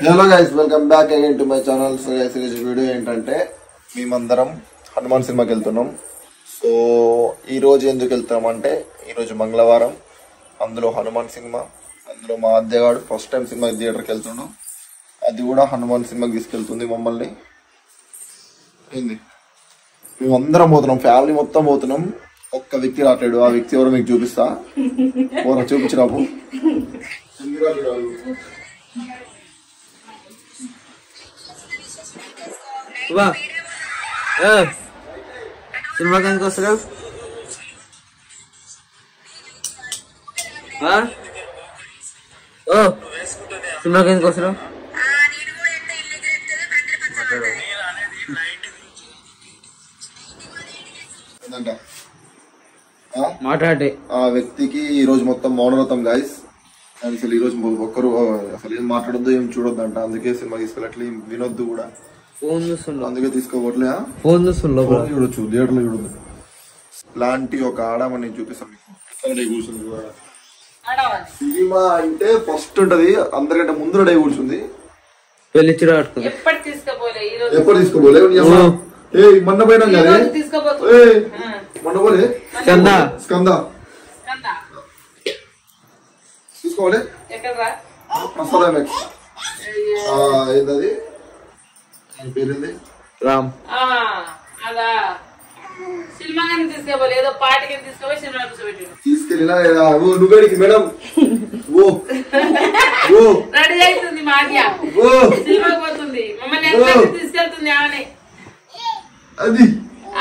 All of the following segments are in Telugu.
Hello guys, welcome back again to my channel. So guys, ఈరోజు వీడియో ఏంటంటే మేమందరం హనుమాన్ సినిమాకి వెళ్తున్నాం. సో ఈ రోజు ఎందుకు వెళ్తామంటే ఈరోజు మంగళవారం, అందులో హనుమాన్ సినిమా, అందులో మా అద్దెగాడు ఫస్ట్ టైం సినిమా థియేటర్కి వెళ్తున్నాం. అది కూడా హనుమాన్ సినిమాకి తీసుకెళ్తుంది మమ్మల్ని. ఏంది, మేమందరం పోతున్నాం, ఫ్యామిలీ మొత్తం పోతున్నాం. ఒక్క వ్యక్తి రాట్లేడు. ఆ వ్యక్తి ఎవరో మీకు చూపిస్తా. చూపించిరాపు. సినిమాకి ఎందుకు వస్తున్నావు? సినిమాకి ఎందుకు వస్తున్నావు? మాట్లాడే ఆ వ్యక్తికి ఈ రోజు మొత్తం మౌనవ్రతం గాయస్. అసలు ఈ రోజు ఒక్కరు అసలు ఏం మాట్లాడొద్దు, ఏం చూడొద్దు అంట. అందుకే సినిమా తీసుకెళ్ళట్లే, వినొద్దు కూడా. ఫోన్ చూస్తుండ, అందుకే తీసుకోవట్లే. ఫోన్ చూస్తుండ చూడొచ్చు, థియేటర్లో చూడదు. ఇలాంటి ఒక ఆడమని చూపిస్తాం మీకు. సినిమా అంటే ఫస్ట్ ఉంటది, అందరికంటే ముందు రెడీ కూర్చుంది. పెళ్లి చీర ఎప్పుడు తీసుకోపోలే? మొన్న పోయినాం కదా, మొన్న పోలే స్కంద తీసుకోవాలి. ప్రసాదం ఏంటది పేరుంది? రామ్. తీసుకెళ్ళినా నువ్వేడికి మేడం? రెడీ అవుతుంది సినిమాకి పోతుంది, మమ్మల్ని తీసుకెళ్తుంది. ఆమె అది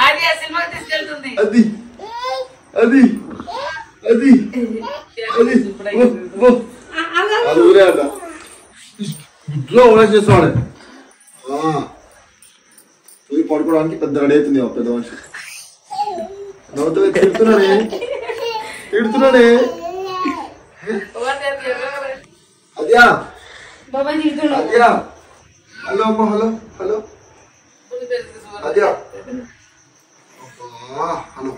ఆది సినిమాకి తీసుకెళ్తుంది. అది అది అది అది ఊరే అంట. ఇంట్లో ఓవర్ చేస్తున్నాడు. పోయి పడుకోవడానికి పెద్ద రెడీ అవుతుంది పెద్ద మనిషి. నవ్వుతూ తిడుతున్నాడే తిడుతున్నాడే. అద్యా అద్యా, హలో అమ్మ, హలో హలో అద్యా, హలో.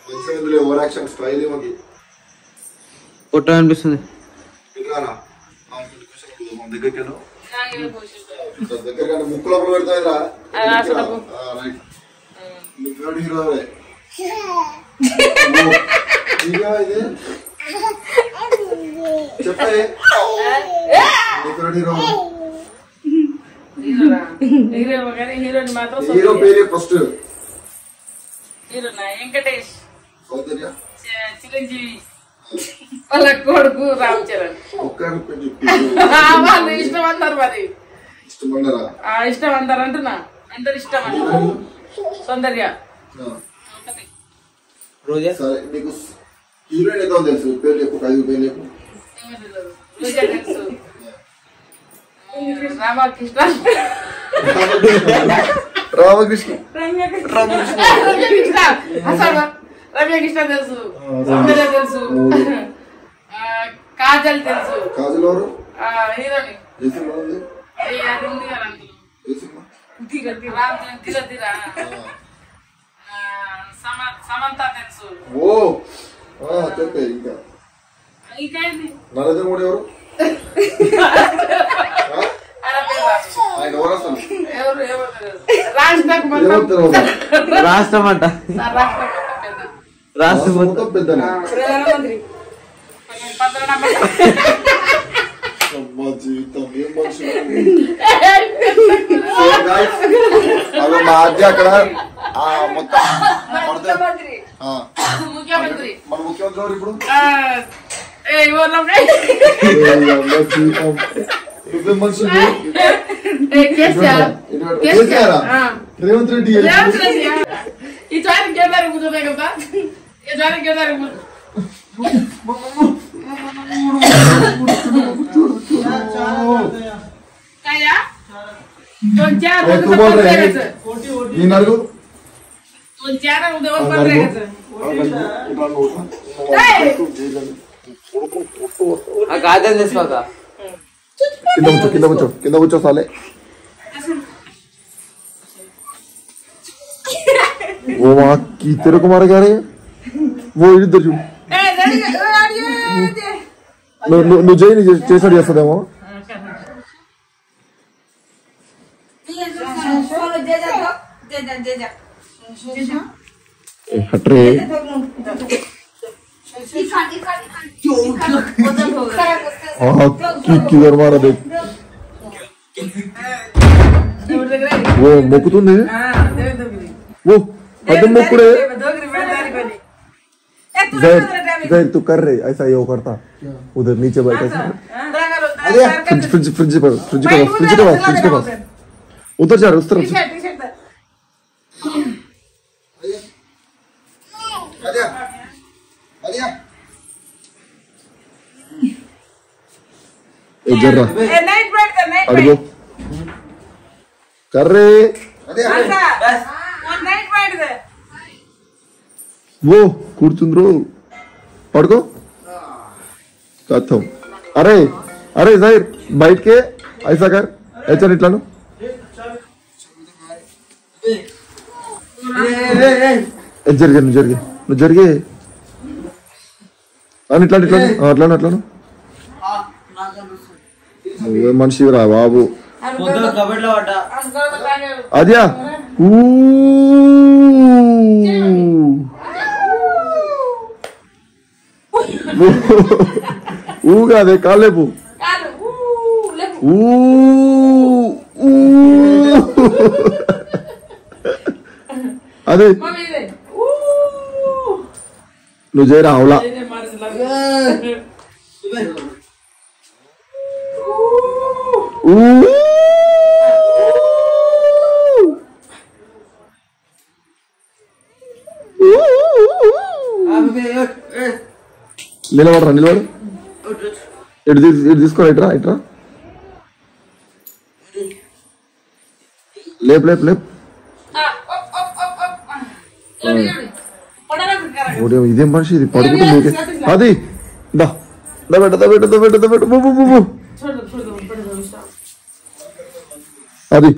మంచిగా ఓవర్ యాక్షన్ స్టైల్ ఏమకి పొట్ట అనిపిస్తుంది. దగ్గర ముక్కు లోపల పెడతాయిరా. హీరో ఇది చెప్పే. హీరో పేరే ఫస్ట్ వెంకటేష్, సౌందర్య, చిరంజీవి వాళ్ళ కొడుకు రామ్ చరణ్. వాళ్ళు ఇష్టం అన్నారు, మరి ఇష్టం అందరు అంటున్నా. అందరు ఇష్టం అంటారు. సౌందర్య నీకు హీరోయిన్ ఏదో తెలుసు? పేరు చెప్పు, 5 పేరు చెప్పు. తెలుసు, రామకృష్ణ రామకృష్ణ రమ్యకృష్ణ తెలుసు, సౌందర్య తెలుసు, కాజల్ తెలుసు. కాజల్ ఎవరు? హీరోని అది ఉంది కదా సమంత తెలుసు. చెప్పే. ఇంకా ఇంకా నరేంద్ర మోడీ ఎవరు? ఆయన ఎవరు అసలు? రాష్ట్రం అంట, రాష్ట్రం మొత్తం పెద్ద జీవితం ఏం మనుషులు. అవి మా అద్దె అక్కడ మొత్తం ముఖ్యమంత్రి. మన ముఖ్యమంత్రి ఎవరు ఇప్పుడు? నువ్వే మనుషులు. రేవంత్ రెడ్డి ఈ చారి కేదారి కూర్చోతాయి కదా, ఈ చారి కేదారి కింద కూర్చో సాలే. वो वहाँ की तेरे को मारा क्या रहे वो इधर चू నువ్వు చేయి చేసాడు చేస్తుందేమో हटरे किधर मारा देख वो मोकुतुंदी वो अदम मोकुड़े जैर तू कर रहे ऐसा ये वो करता उधर नीचे बैठा फ्रिज फ्रिज फ्रिज पर फ्रिज के पास उधर जा रहे उस तरफ इधर अड़गो कर रहे वो కూర్చుండ్రు పడుకో కథం अरे अरे जाहिर बैठ के ऐसा कर ऐसा इట్లాను జరిగే నువ్వు జరిగే అని ఇట్లాను అట్లాను నువ్వే మనిషిరా బాబు అదియా ఊ కాదే కాలేపు అదే నువ్వు చేయరా అవులా నిలబడరా నిలబడు ఇటు తీసుకో ఇట్రా లేపు లేపు లేపు ఇదేం మనిషి ఇది పడుకుంటుంది అది అది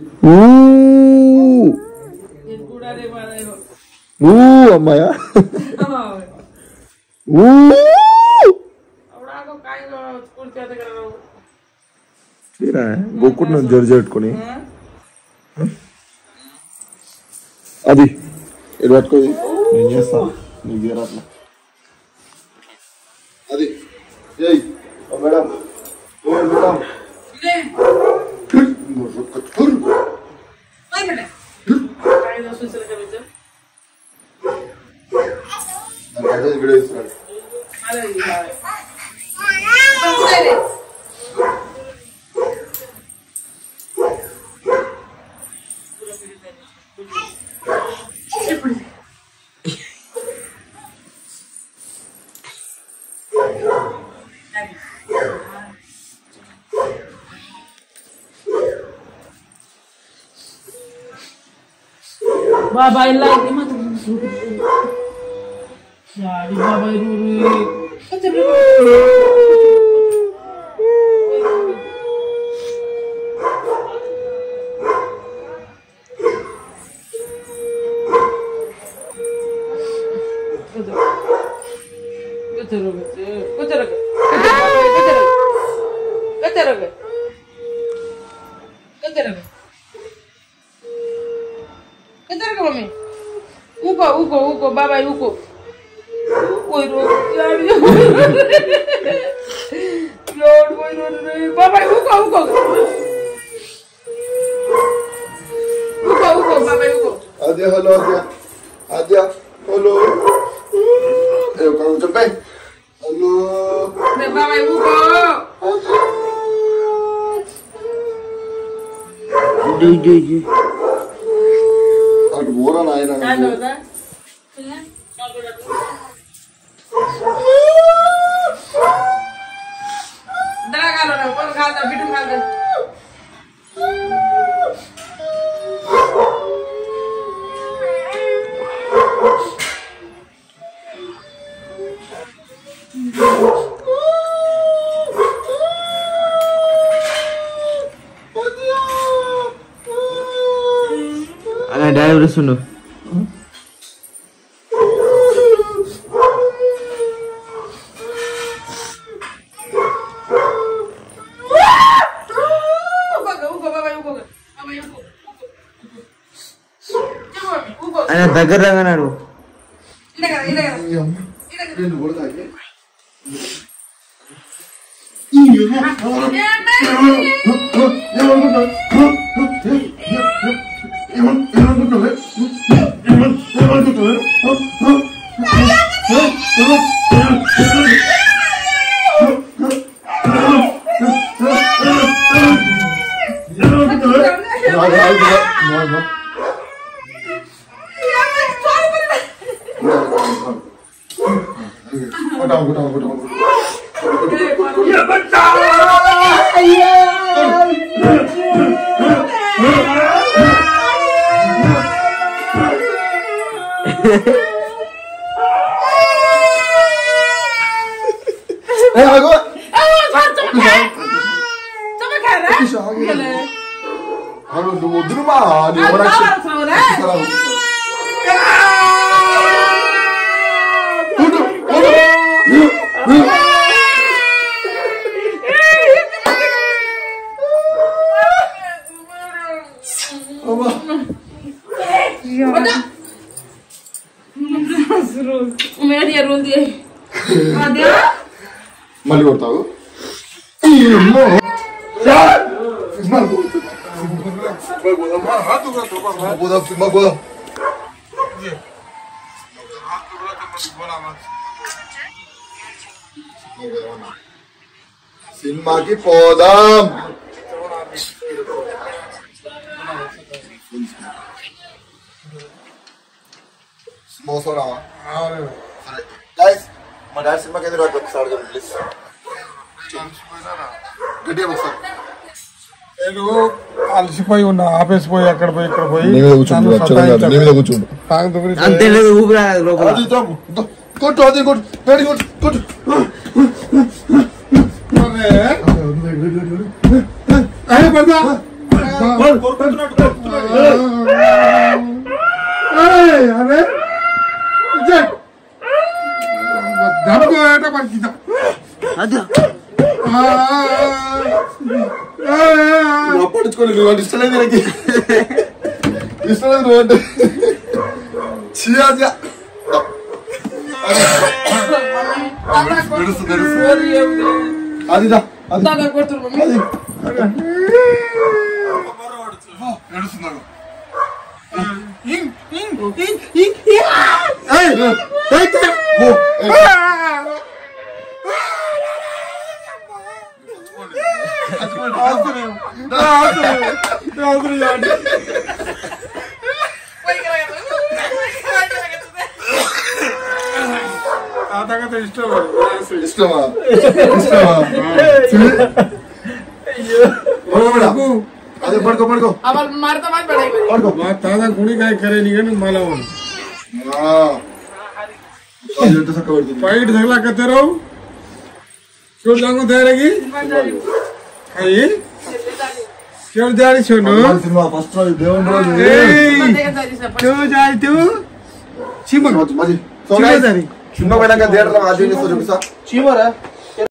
అమ్మాయా గొక్కుడు జరి పెట్టుకొని అది ఇది పట్టుకో నేను చేస్తా నీకు తీరా అట్లా అది మేడం వీడియో ఇస్తున్నాడు बाबा इला मत यार बाबा uko baba uko baba uko baba uko adia hello ayo kamu cepet hello baba uko जी అటు పోరా నాయన అలా డాడీ పిలుస్తుండు ఆయన దగ్గర రాగన్నాడు. మళ్ళీ కొడతావు సినిమాకి పోదాం. మోసరావా? మా డాడీ సినిమాకి ఎందుకు రాదు ఒకసారి ప్లీజ్ గట్టిగా ఒకసారి. అలసిపోయి ఉన్నా, ఆపేసిపోయి అక్కడ పోయి ఇక్కడ పోయి కూర్చోండి. అంతే లేదు ఊపిరి లోపల. కొట్టు అది కొట్టు డాడీ కొట్టు కొట్టు. పడుచుకోండి నువ్వు అంటే ఇష్టలేదు నాకు ఇష్టలేదు నువ్వు అంటే చియా అదిదా అది ఏడుస్తున్నాడు. ఇష్టమా అదే పడుకో పడుకో తాదా కుడి కాయ కరేని కానీ మళ్ళా पैट झगड़ा करते रहो क्यों जाऊंगा तेरेगी आई क्यों जा रही सुनो సినిమా ఫస్ట్ రోజు దేవుని రోజు क्यों जाए तू चीमक సినిమా పోయినాక థియేటర్ లో చూపిస్తా.